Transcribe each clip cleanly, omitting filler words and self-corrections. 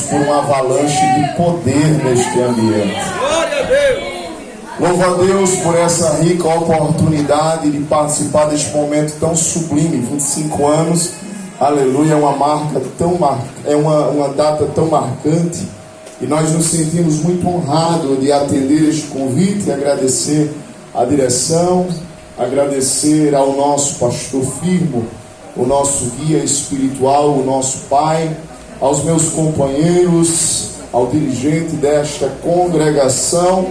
por uma avalanche de poder neste ambiente. Glória a Deus! Louvo a Deus por essa rica oportunidade de participar deste momento tão sublime. 25 anos, aleluia, é uma marca tão uma data tão marcante. E nós nos sentimos muito honrados de atender este convite e agradecer a direção, agradecer ao nosso pastor Firmo, o nosso guia espiritual, o nosso pai, aos meus companheiros, ao dirigente desta congregação,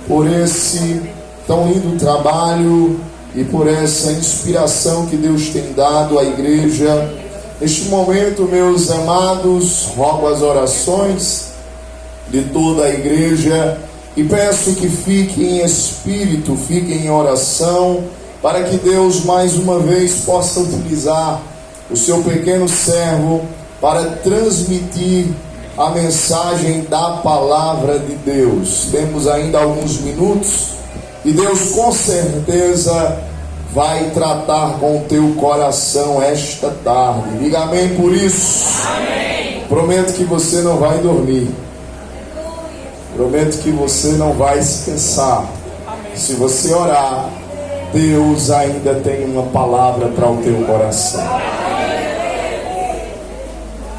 por esse tão lindo trabalho e por essa inspiração que Deus tem dado à igreja. Neste momento, meus amados, rogo as orações de toda a igreja e peço que fiquem em espírito, fiquem em oração, para que Deus mais uma vez possa utilizar o seu pequeno servo para transmitir a mensagem da palavra de Deus. Temos ainda alguns minutos e Deus com certeza vai tratar com o teu coração esta tarde. Diga amém por isso. Amém. Prometo que você não vai dormir. Prometo que você não vai se cansar. Se você orar, Deus ainda tem uma palavra para o teu coração.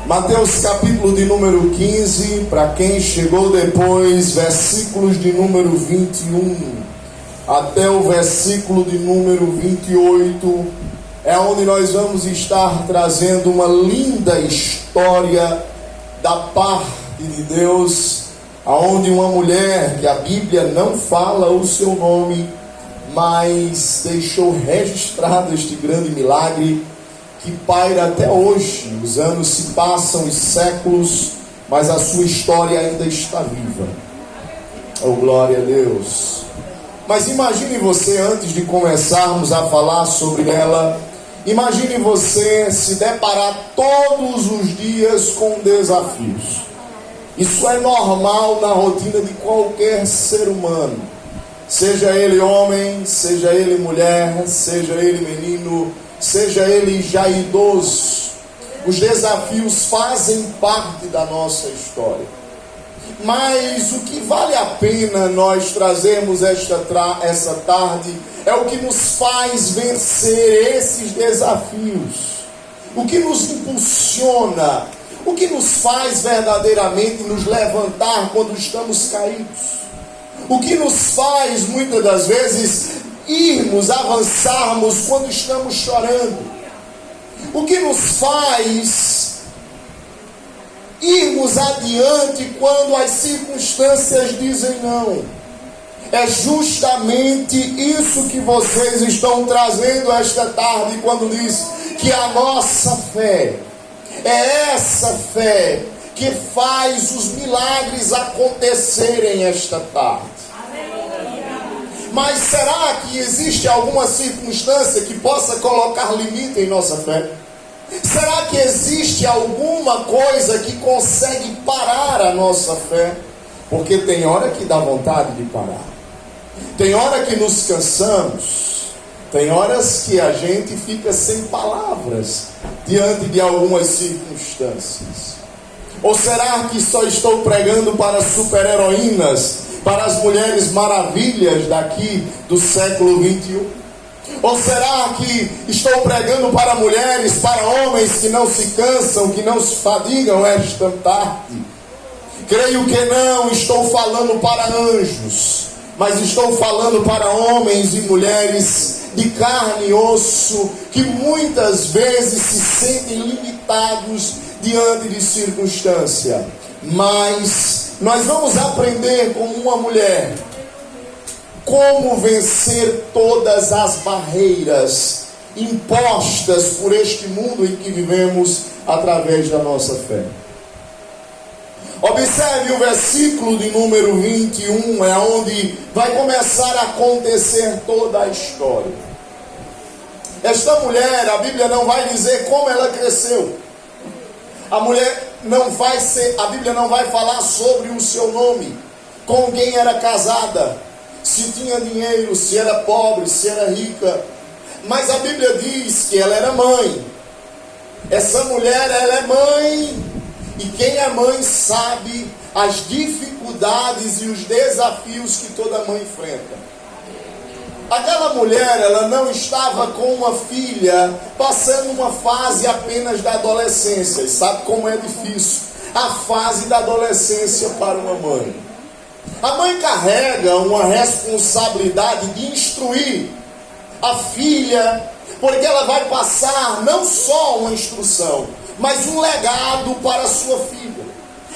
Mateus capítulo de número 15, para quem chegou depois, versículos de número 21 até o versículo de número 28, é onde nós vamos estar trazendo uma linda história da parte de Deus, aonde uma mulher que a Bíblia não fala o seu nome, mas deixou registrado este grande milagre que paira até hoje. Os anos se passam, os séculos, mas a sua história ainda está viva. Oh, glória a Deus! Mas imagine você, antes de começarmos a falar sobre ela, imagine você se deparar todos os dias com desafios. Isso é normal na rotina de qualquer ser humano, seja ele homem, seja ele mulher, seja ele menino, seja ele já idoso. Os desafios fazem parte da nossa história. Mas o que vale a pena nós trazermos essa tarde é o que nos faz vencer esses desafios. O que nos impulsiona, o que nos faz verdadeiramente nos levantar quando estamos caídos. O que nos faz muitas das vezes irmos, avançarmos quando estamos chorando. O que nos faz irmos adiante quando as circunstâncias dizem não. É justamente isso que vocês estão trazendo esta tarde, quando diz que a nossa fé é essa fé que faz os milagres acontecerem esta tarde. Mas será que existe alguma circunstância que possa colocar limite em nossa fé? Será que existe alguma coisa que consegue parar a nossa fé? Porque tem hora que dá vontade de parar. Tem hora que nos cansamos. Tem horas que a gente fica sem palavras diante de algumas circunstâncias. Ou será que só estou pregando para super-heroínas, para as mulheres maravilhas daqui do século 21? Ou será que estou pregando para mulheres, para homens que não se cansam, que não se fadigam esta tarde? Creio que não estou falando para anjos, mas estou falando para homens e mulheres de carne e osso, que muitas vezes se sentem limitados diante de circunstância. Mas nós vamos aprender como uma mulher como vencer todas as barreiras impostas por este mundo em que vivemos através da nossa fé. Observe o versículo de número 21, é onde vai começar a acontecer toda a história. Esta mulher, a Bíblia não vai dizer como ela cresceu. A Bíblia não vai falar sobre o seu nome, com quem era casada, se tinha dinheiro, se era pobre, se era rica. Mas a Bíblia diz que ela era mãe. Essa mulher, ela é mãe E quem é mãe sabe as dificuldades e os desafios que toda mãe enfrenta. Aquela mulher, ela não estava com uma filha passando uma fase apenas da adolescência. E sabe como é difícil a fase da adolescência para uma mãe. A mãe carrega uma responsabilidade de instruir a filha, porque ela vai passar não só uma instrução, mas um legado para a sua filha.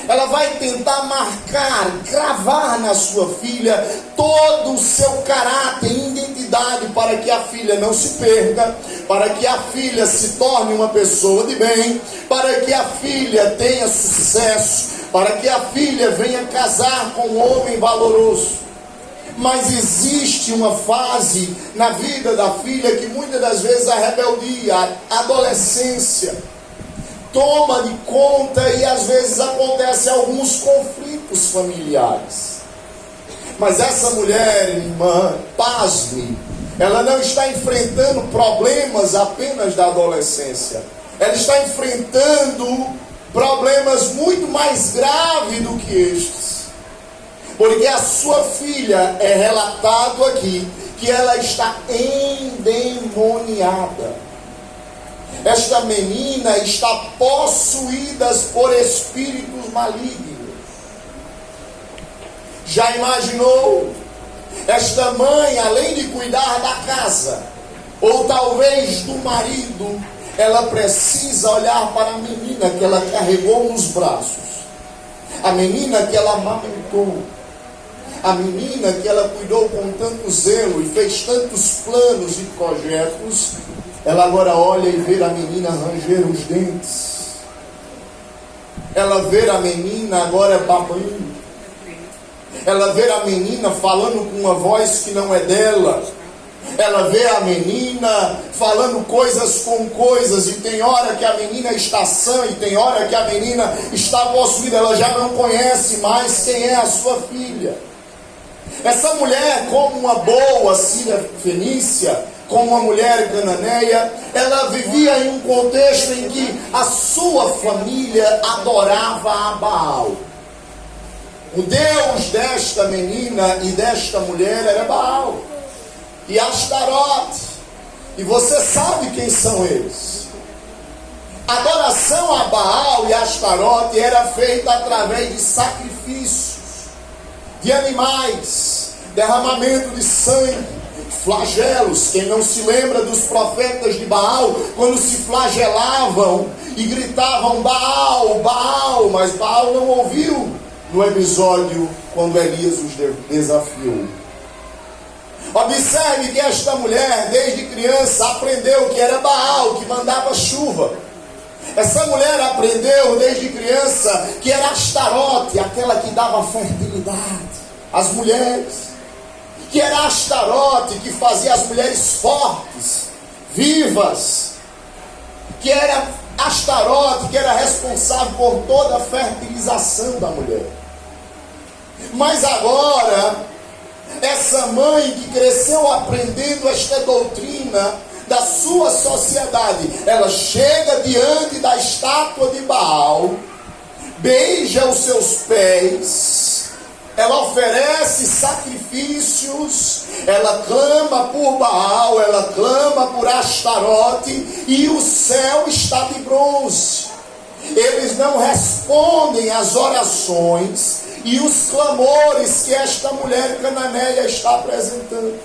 Ela vai tentar marcar, gravar na sua filha todo o seu caráter e identidade, para que a filha não se perca, para que a filha se torne uma pessoa de bem, para que a filha tenha sucesso, para que a filha venha casar com um homem valoroso. Mas existe uma fase na vida da filha que muitas das vezes a rebeldia, a adolescência, toma de conta e às vezes acontecem alguns conflitos familiares. Mas essa mulher, irmã, pasme, ela não está enfrentando problemas apenas da adolescência. Ela está enfrentando problemas muito mais graves do que estes. Porque a sua filha, é relatado aqui, que ela está endemoniada. Esta menina está possuída por espíritos malignos. Já imaginou? Esta mãe, além de cuidar da casa, ou talvez do marido, ela precisa olhar para a menina que ela carregou nos braços, a menina que ela amamentou, a menina que ela cuidou com tanto zelo e fez tantos planos e projetos. Ela agora olha e vê a menina ranger os dentes. Ela vê a menina agora babando. Ela vê a menina falando com uma voz que não é dela. Ela vê a menina falando coisas com coisas. E tem hora que a menina está sã e tem hora que a menina está possuída. Ela já não conhece mais quem é a sua filha. Essa mulher, como uma boa síria fenícia, como uma mulher cananeia, ela vivia em um contexto em que a sua família adorava a Baal. O Deus desta menina e desta mulher era Baal e Astarote. E você sabe quem são eles. A adoração a Baal e Astarote era feita através de sacrifícios de animais, derramamento de sangue, flagelos. Quem não se lembra dos profetas de Baal, quando se flagelavam e gritavam Baal, Baal, mas Baal não ouviu no episódio quando Elias os desafiou. Observe que esta mulher, desde criança, aprendeu que era Baal que mandava chuva. Essa mulher aprendeu desde criança que era Astarote, aquela que dava fertilidade às mulheres. Que era Astarote que fazia as mulheres fortes, vivas. Que era Astarote que era responsável por toda a fertilização da mulher. Mas agora, essa mãe que cresceu aprendendo esta doutrina da sua sociedade, ela chega diante da estátua de Baal, beija os seus pés, ela oferece sacrifícios, ela clama por Baal, ela clama por Astarote, e o céu está de bronze. Eles não respondem às orações e os clamores que esta mulher cananeia está apresentando.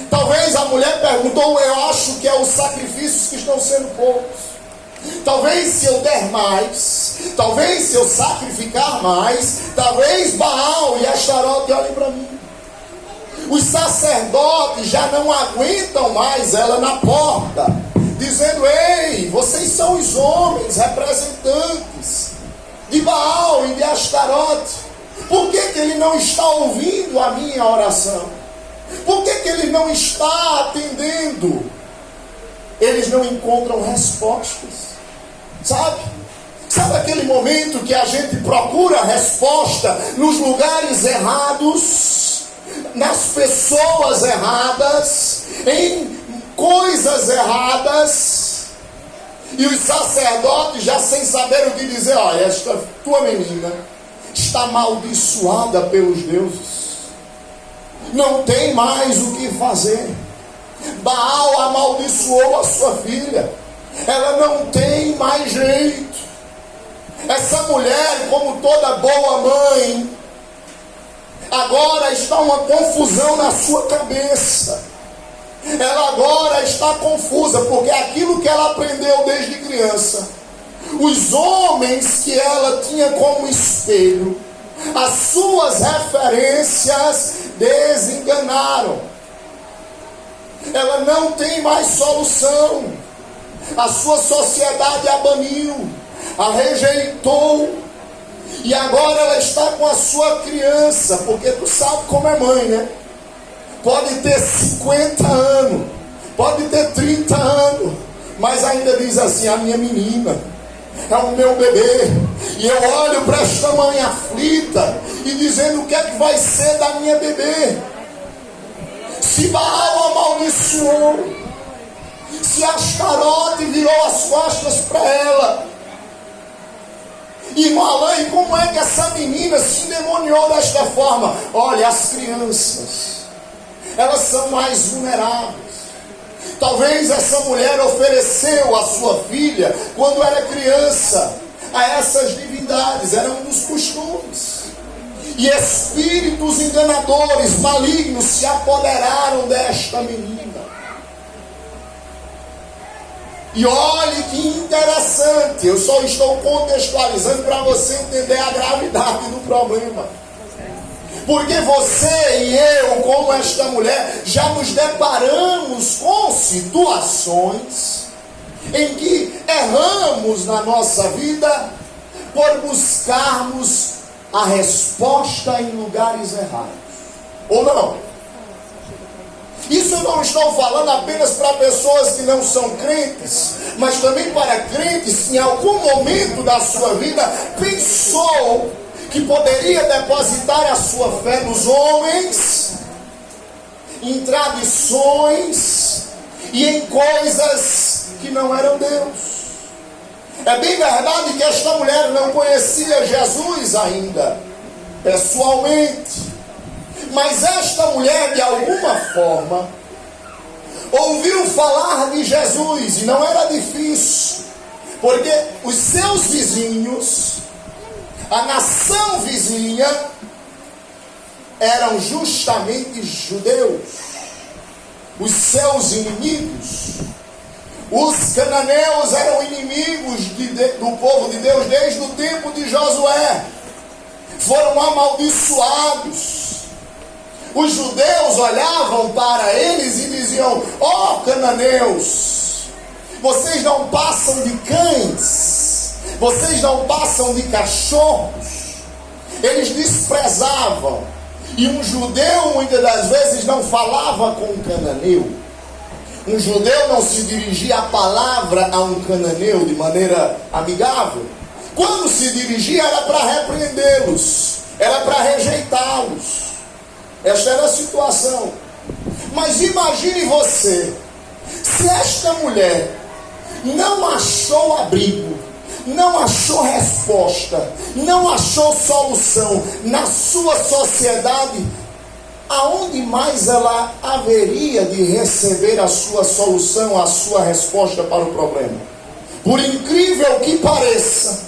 Talvez a mulher perguntou: eu acho que é os sacrifícios que estão sendo poucos. Talvez se eu der mais, talvez se eu sacrificar mais, talvez Baal e Astarote olhem para mim. Os sacerdotes já não aguentam mais ela na porta, dizendo: ei, vocês são os homens representantes de Baal e de Astarote. Por que ele não está ouvindo a minha oração? Por que ele não está atendendo? Eles não encontram respostas. Sabe aquele momento que a gente procura resposta nos lugares errados, nas pessoas erradas, em coisas erradas? E os sacerdotes, já sem saber o que dizer, olha, esta tua menina está amaldiçoada pelos deuses. Não tem mais o que fazer. Baal amaldiçoou a sua filha. Ela não tem mais jeito. Essa mulher, como toda boa mãe, agora está uma confusão na sua cabeça. Ela agora está confusa, porque aquilo que ela aprendeu desde criança, os homens que ela tinha como espelho, as suas referências desenganaram. Ela não tem mais solução. A sua sociedade a baniu, a rejeitou, e agora ela está com a sua criança, porque tu sabe como é mãe, né? Pode ter 50 anos, pode ter 30 anos, mas ainda diz assim: a minha menina é o meu bebê. E eu olho para esta mãe aflita e dizendo: o que é que vai ser da minha bebê? Se Baal amaldiçoou, se Astarote virou as costas para ela, irmão Alain, como é que essa menina se endemoniou desta forma? Olha, as crianças, elas são mais vulneráveis. Talvez essa mulher ofereceu a sua filha, quando era criança, a essas divindades. Era um dos costumes. E espíritos enganadores, malignos, se apoderaram desta menina. E olhe que interessante, eu só estou contextualizando para você entender a gravidade do problema. Porque você e eu, como esta mulher, já nos deparamos com situações em que erramos na nossa vida por buscarmos a resposta em lugares errados. Ou não? Isso eu não estou falando apenas para pessoas que não são crentes, mas também para crentes que em algum momento da sua vida pensou que poderia depositar a sua fé nos homens, em tradições e em coisas que não eram Deus. É bem verdade que esta mulher não conhecia Jesus ainda, pessoalmente. Mas esta mulher, de alguma forma, ouviu falar de Jesus, e não era difícil, porque os seus vizinhos, a nação vizinha, eram justamente judeus, os seus inimigos. Os cananeus eram inimigos do povo de Deus desde o tempo de Josué, foram amaldiçoados. Os judeus olhavam para eles e diziam: ó cananeus, vocês não passam de cães, vocês não passam de cachorros. Eles desprezavam. E um judeu muitas das vezes não falava com um cananeu. Um judeu não se dirigia a palavra a um cananeu de maneira amigável. Quando se dirigia era para repreendê-los, era para rejeitá-los. Esta era a situação. Mas imagine você, se esta mulher não achou abrigo, não achou resposta, não achou solução na sua sociedade, aonde mais ela haveria de receber a sua solução, a sua resposta para o problema? Por incrível que pareça,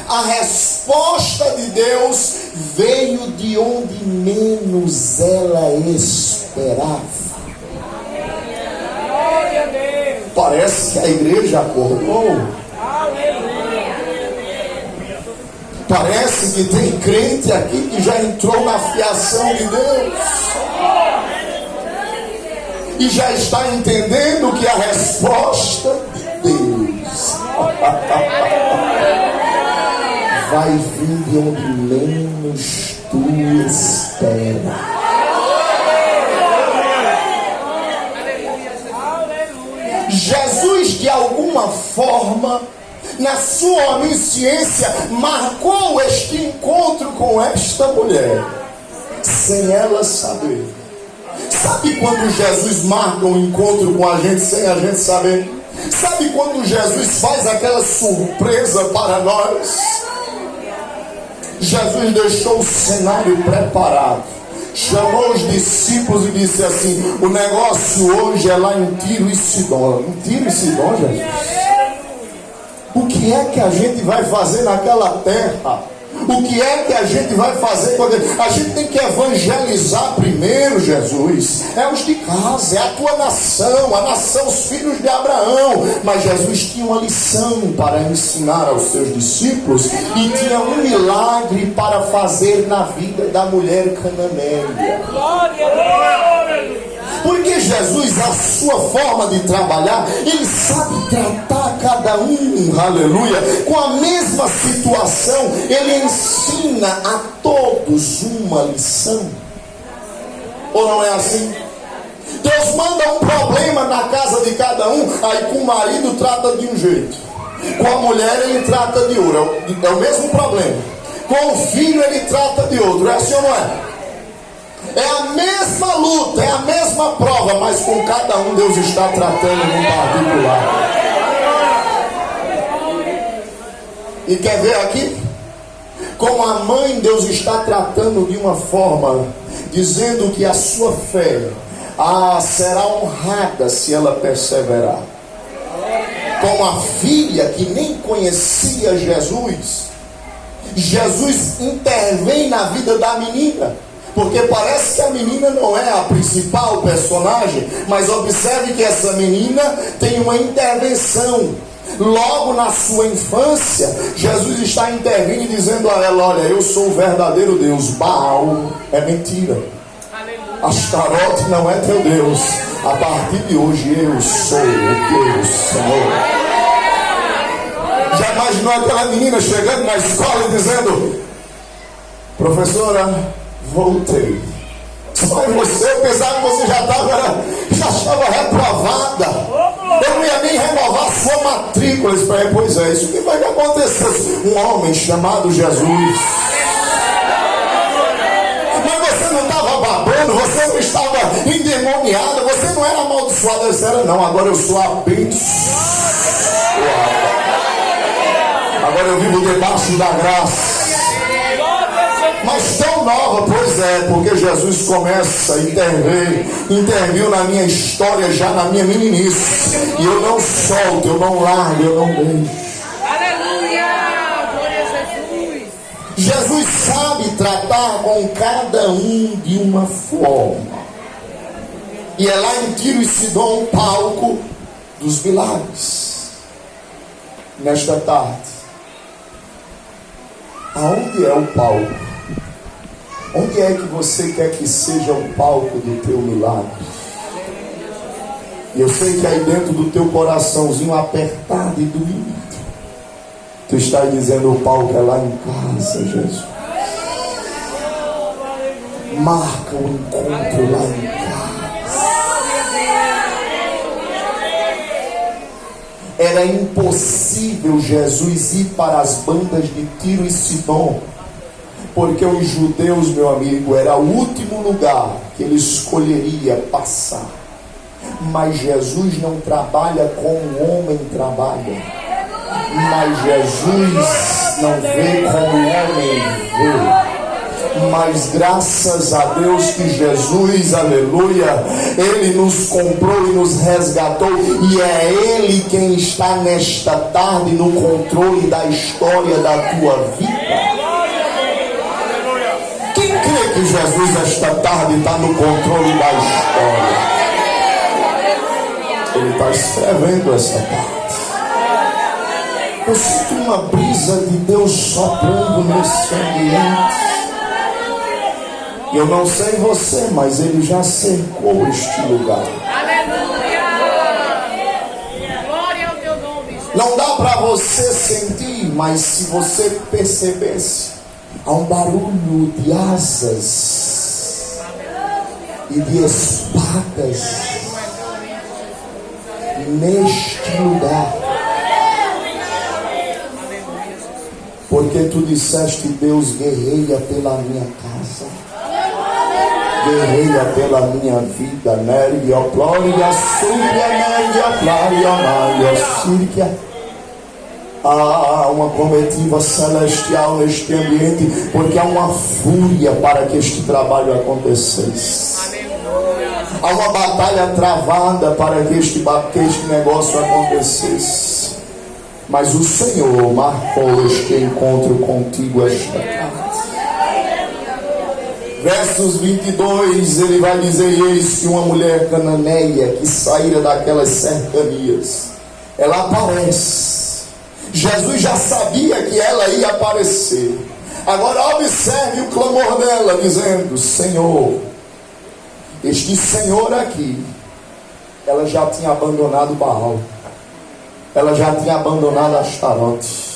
a resposta de Deus veio de onde menos ela esperava. Parece que a igreja acordou. Parece que tem crente aqui que já entrou na fiação de Deus e já está entendendo que a resposta de Deus vai vir de onde menos tu espera. Jesus, de alguma forma, na sua onisciência, marcou este encontro com esta mulher, sem ela saber. Sabe quando Jesus marca um encontro com a gente sem a gente saber? Sabe quando Jesus faz aquela surpresa para nós? Jesus deixou o cenário preparado, chamou os discípulos e disse assim: o negócio hoje é lá em Tiro e Sidom. Em Tiro e Sidom, Jesus? O que é que a gente vai fazer naquela terra? O que é que a gente vai fazer quando a gente tem que evangelizar primeiro, Jesus? É os de casa, é a tua nação, a nação, os filhos de Abraão. Mas Jesus tinha uma lição para ensinar aos seus discípulos e tinha um milagre para fazer na vida da mulher cananeia. Porque Jesus, a sua forma de trabalhar, ele sabe tratar cada um, aleluia, com a mesma situação. Ele ensina a todos uma lição. Ou não é assim? Deus manda um problema na casa de cada um, aí com o marido trata de um jeito, com a mulher ele trata de outro, é o mesmo problema. Com o filho ele trata de outro, é assim ou não é? É a mesma luta, é a mesma prova, mas com cada um Deus está tratando no particular. E quer ver aqui? Como a mãe, Deus está tratando de uma forma, dizendo que a sua fé será honrada se ela perseverar. Com a filha que nem conhecia Jesus, Jesus intervém na vida da menina. Porque parece que a menina não é a principal personagem, mas observe que essa menina tem uma intervenção. Logo na sua infância, Jesus está intervindo e dizendo a ela: olha, eu sou o verdadeiro Deus, Baal é mentira, Astarote não é teu Deus, a partir de hoje eu sou o teu Senhor. Já imaginou aquela menina chegando na escola e dizendo: professora, voltei. Só em você, eu pensava que você já estava reprovada. Eu não ia nem renovar sua matrícula. Eu falei: pois é, isso que vai acontecer. Um homem chamado Jesus. Mas você não estava babando, você não estava endemoniada, você não era amaldiçoada. Eu disse: era não, agora eu sou abençoada. Agora eu vivo debaixo da graça. Mas tão nova, pois é, porque Jesus começa a interviu na minha história já na minha meninice. E eu não solto, eu não largo, eu não deixo. Aleluia! Glória a Jesus! Jesus sabe tratar com cada um de uma forma. E é lá em Tiro e Sidom o palco dos milagres. Nesta tarde, aonde é o palco? Onde é que você quer que seja o palco do teu milagre? E eu sei que aí dentro do teu coraçãozinho apertado e doído, tu está dizendo: o palco é lá em casa, Jesus. Marca o encontro lá em casa. Era impossível Jesus ir para as bandas de Tiro e Sidom, porque os judeus, meu amigo, era o último lugar que ele escolheria passar. Mas Jesus não trabalha como o homem trabalha. Mas Jesus não vê como o homem vê. Mas graças a Deus que Jesus, aleluia, Ele nos comprou e nos resgatou. E é Ele quem está nesta tarde no controle da história da tua vida. Quem crê que Jesus esta tarde está no controle da história? Ele está escrevendo essa parte. Eu sinto uma brisa de Deus soprando nesse ambiente. Eu não sei você, mas Ele já cercou este lugar. Aleluia! Glória ao teu nome. Não dá para você sentir, mas se você percebesse, há um barulho de asas e de espadas neste lugar. Porque tu disseste: Deus guerreia pela minha casa, guerreia pela minha vida, Nério, glória, súbia, Nério, glória, Mário, Síria. Há uma comitiva celestial neste ambiente, porque há uma fúria para que este trabalho acontecesse. Há uma batalha travada para que este negócio acontecesse. Mas o Senhor marcou este encontro contigo esta tarde. Versos 22, ele vai dizer: eis que uma mulher cananeia que saíra daquelas cercanias, ela aparece. Jesus já sabia que ela ia aparecer. Agora observe o clamor dela, dizendo: Senhor, este Senhor aqui, ela já tinha abandonado Baal, ela já tinha abandonado Astarote.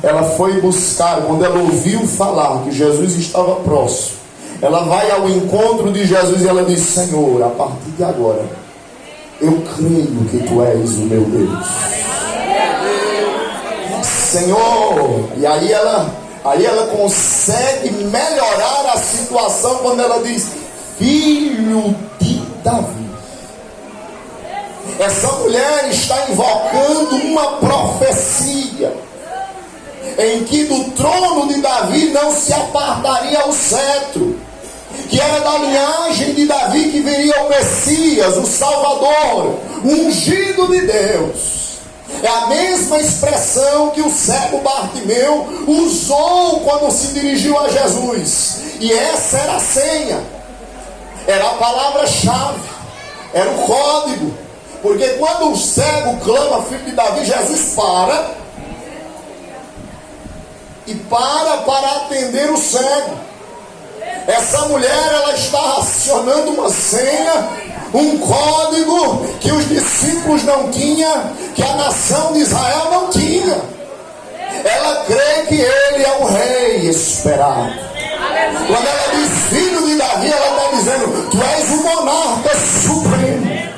Ela foi buscar, quando ela ouviu falar que Jesus estava próximo, ela vai ao encontro de Jesus e ela diz: Senhor, a partir de agora, eu creio que Tu és o meu Deus. Senhor, e aí ela consegue melhorar a situação quando ela diz: Filho de Davi. Essa mulher está invocando uma profecia em que do trono de Davi não se apartaria o cetro, que era da linhagem de Davi que viria o Messias, o Salvador, o ungido de Deus. É a mesma expressão que o cego Bartimeu usou quando se dirigiu a Jesus. E essa era a senha, era a palavra-chave, era o código. Porque quando o cego clama Filho de Davi, Jesus para atender o cego. Essa mulher, ela está acionando uma senha, um código que os discípulos não tinham, que a nação de Israel não tinha. Ela crê que ele é o rei esperado. Quando ela diz Filho de Davi, ela está dizendo: Tu és o monarca supremo.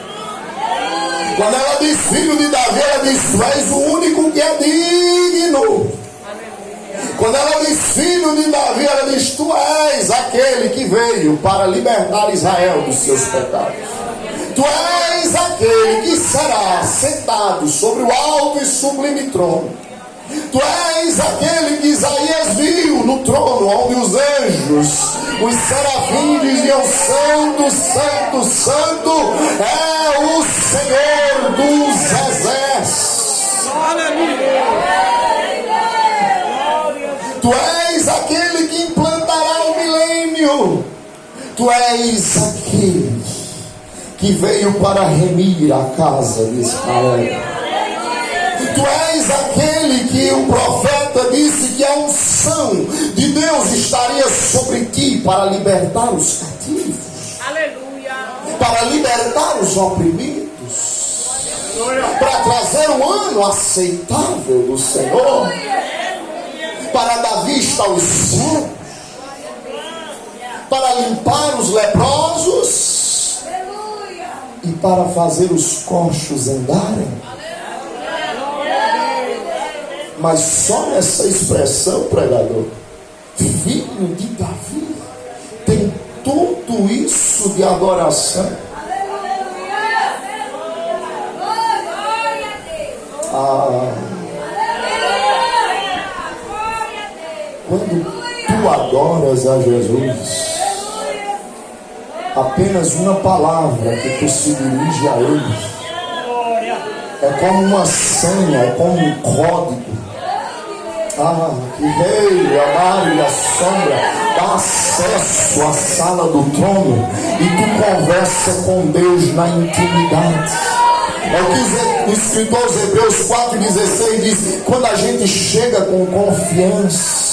Quando ela diz Filho de Davi, ela diz: Tu és o único que é digno. Quando ela diz Filho de Davi, ela diz: Tu és aquele que veio para libertar Israel dos seus pecados. Tu és aquele que será sentado sobre o alto e sublime trono. Tu és aquele que Isaías viu no trono, onde os anjos, os serafins diziam: Santo, Santo, Santo é o Senhor dos exércitos. Aleluia! Tu és aquele que implantará o milênio. Tu és aquele que veio para remir a casa de Israel. Tu és aquele que o profeta disse que a unção de Deus estaria sobre ti para libertar os cativos. Aleluia. Para libertar os oprimidos. Para trazer um ano aceitável do Senhor. Para dar vista aos cegos, para limpar os leprosos e para fazer os coxos andarem. Mas só nessa expressão, pregador, Filho de Davi, tem tudo isso de adoração. Quando tu adoras a Jesus, apenas uma palavra que tu se dirige a Ele é como uma senha, é como um código. Que veio a mar e a sombra dá acesso à sala do trono e tu conversa com Deus na intimidade. É o que o escritor Hebreus 4,16 diz: quando a gente chega com confiança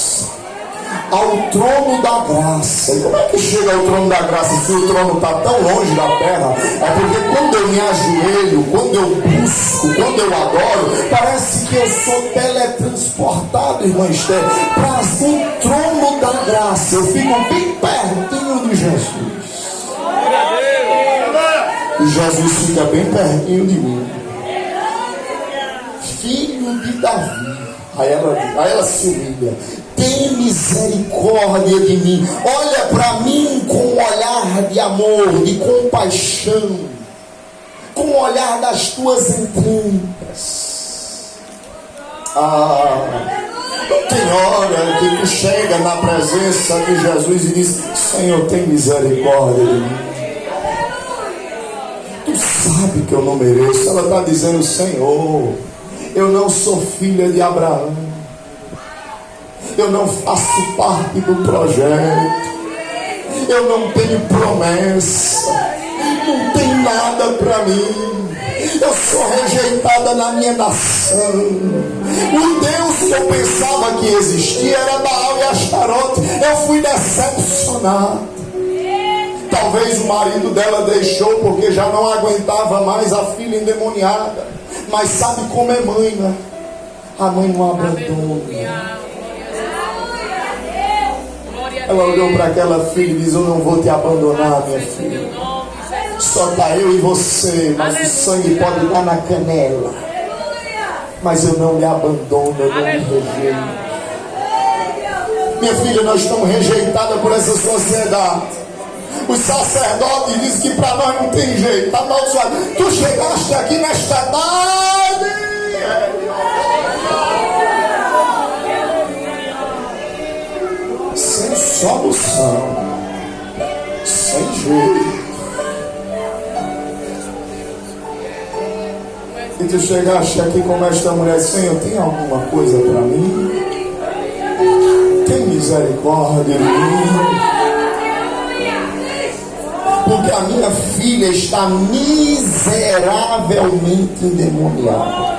ao trono da graça. E como é que chega ao trono da graça se o trono está tão longe da terra? É porque quando eu me ajoelho, quando eu busco, quando eu adoro, parece que eu sou teletransportado, irmã Esther, para o trono da graça. Eu fico bem pertinho de Jesus. E Jesus fica bem pertinho de mim. Filho de Davi. Aí ela se humilha. Tem misericórdia de mim. Olha para mim com um olhar de amor, de compaixão, com o olhar das tuas entranhas. Tem hora que tu chega na presença de Jesus e diz: Senhor, tem misericórdia de mim. Tu sabe que eu não mereço. Ela está dizendo: Senhor, eu não sou filha de Abraão, eu não faço parte do projeto, eu não tenho promessa, não tem nada para mim, eu sou rejeitada na minha nação. O Deus que eu pensava que existia era Baal e Astarote. Eu fui decepcionado. Talvez o marido dela deixou porque já não aguentava mais a filha endemoniada. Mas sabe como é mãe, né? A mãe não abandona. Ela olhou para aquela filha e disse: eu não vou te abandonar, minha filha. Só está eu e você, mas o sangue pode estar na canela. Mas eu não me abandono, eu não me rejeito. Minha filha, nós estamos rejeitadas por essa sociedade. Os sacerdotes dizem que para nós não tem jeito, está amaldiçoado. Tu chegaste aqui nesta tarde, sem solução, sem jeito. E tu chegaste aqui como esta mulher: Senhor, tem alguma coisa para mim? Tem misericórdia de mim? Porque a minha filha está miseravelmente endemoniada.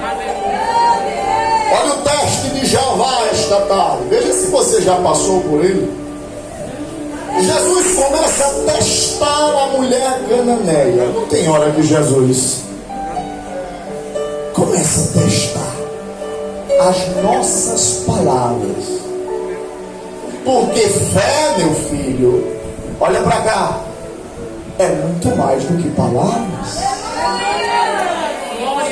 Olha o teste de Jeová esta tarde. Veja se você já passou por ele. Jesus começa a testar a mulher cananeia. Não tem hora que Jesus começa a testar as nossas palavras. Porque fé, meu filho, olha para cá, é muito mais do que palavras.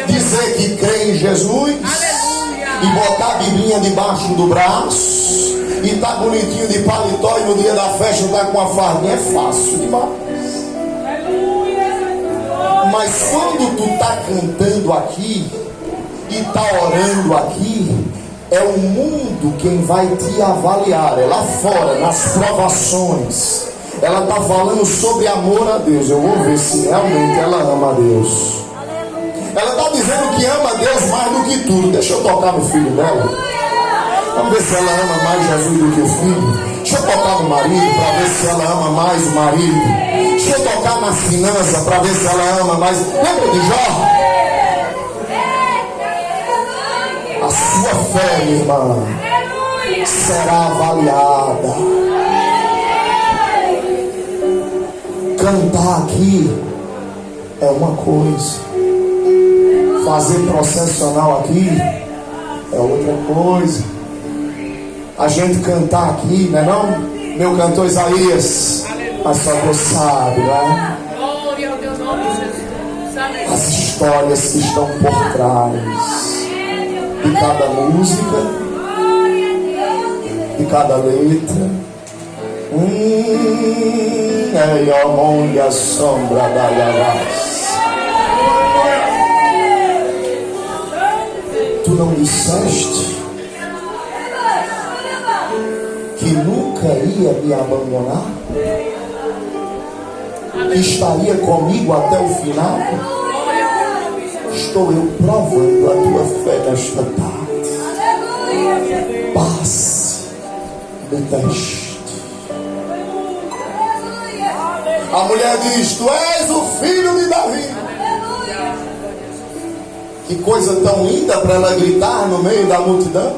Dizer que crê em Jesus e botar a biblinha debaixo do braço e tá bonitinho de paletó e no dia da festa tá com a fardinha é fácil demais. Mas quando tu tá cantando aqui e tá orando aqui, é o mundo quem vai te avaliar. É lá fora, nas provações. Ela está falando sobre amor a Deus. Eu vou ver se realmente ela ama a Deus. Ela está dizendo que ama a Deus mais do que tudo. Deixa eu tocar no filho dela. Vamos ver se ela ama mais Jesus do que o filho. Deixa eu tocar no marido para ver se ela ama mais o marido. Deixa eu tocar na finança para ver se ela ama mais. Lembra de Jó? A sua fé, minha irmã, será avaliada. Cantar aqui é uma coisa, fazer processional aqui é outra coisa. A gente cantar aqui, não é não? Meu cantor Isaías, mas só Deus sabe, né? As histórias que estão por trás de cada música, de cada letra. É a sombra da Yavaz. Tu não disseste que nunca ia me abandonar? Que estaria comigo até o final? Estou eu provando a tua fé nesta tarde. Passe no teste. A mulher diz: tu és o filho de Davi. Que coisa tão linda para ela gritar no meio da multidão.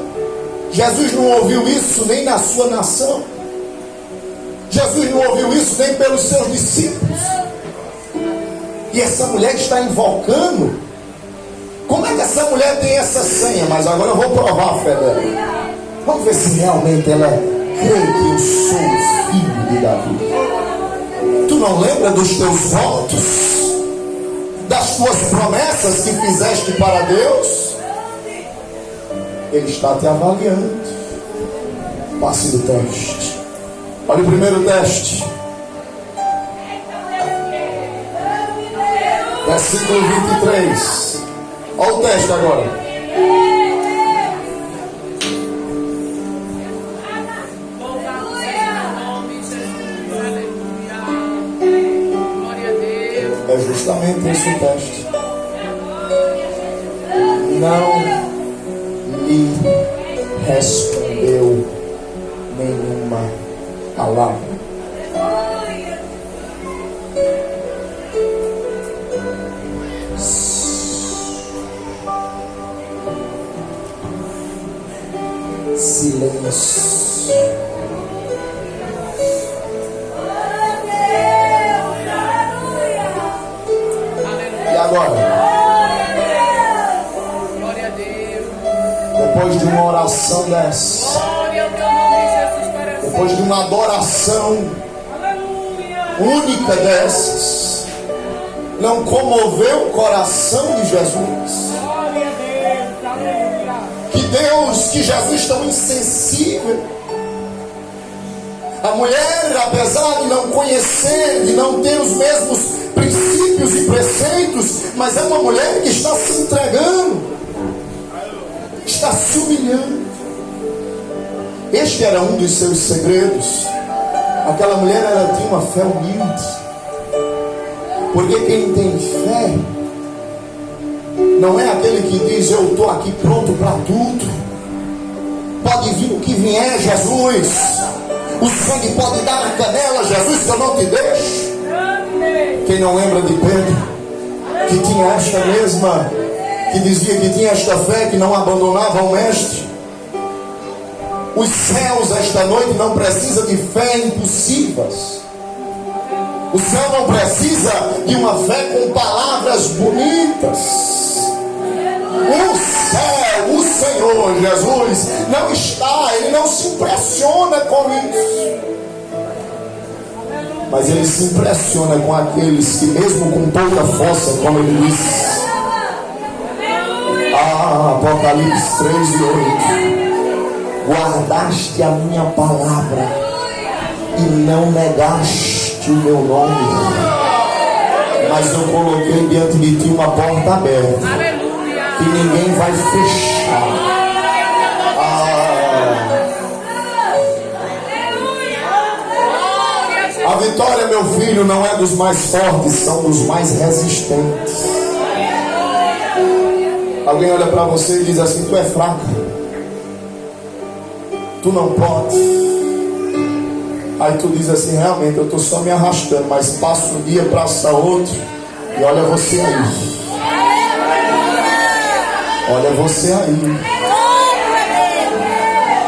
Jesus não ouviu isso nem na sua nação. Jesus não ouviu isso nem pelos seus discípulos. E essa mulher está invocando. Como é que essa mulher tem essa senha? Mas agora eu vou provar a fé dela. Vamos ver se realmente ela crê que eu sou o filho de Davi. Tu não lembra dos teus votos? Das tuas promessas que fizeste para Deus? Ele está te avaliando. Passe do teste. Olha o primeiro teste. Versículo 23. Olha o teste agora. É justamente esse o teste. Não lhe respondeu nenhuma palavra. Silêncio. E agora? Glória a Deus. Depois de uma oração dessa, Glória ao teu nome, Jesus, para sempre. depois de uma adoração única dessas, não comoveu o coração de Jesus? Glória a Deus. Aleluia. Que Jesus tão insensível. A mulher, apesar de não conhecer, de não ter os mesmos princípios e preceitos, mas é uma mulher que está se entregando, está se humilhando. Este era um dos seus segredos. Aquela mulher, ela tinha uma fé humilde. Porque quem tem fé não é aquele que diz: eu estou aqui pronto para tudo, pode vir o que vier, Jesus, o sangue pode dar na canela, Jesus, que eu não te deixo. Quem não lembra de Pedro, que tinha esta mesma, que dizia que tinha esta fé, que não abandonava o mestre? Os céus esta noite não precisam de fé impossíveis. O céu não precisa de uma fé com palavras bonitas. O céu, o Senhor Jesus não está, Ele não se impressiona com isso, mas Ele se impressiona com aqueles que, mesmo com pouca força, como Ele disse, Apocalipse 3 e 8, guardaste a minha palavra e não negaste o meu nome, mas eu coloquei diante de ti uma porta aberta, Aleluia. que ninguém vai fechar. A vitória, meu filho, não é dos mais fortes, são dos mais resistentes. Alguém olha para você e diz assim: tu é fraca, tu não pode. Aí tu diz assim: realmente eu estou só me arrastando, mas passa um dia, passa outro, e olha você aí. Olha você aí.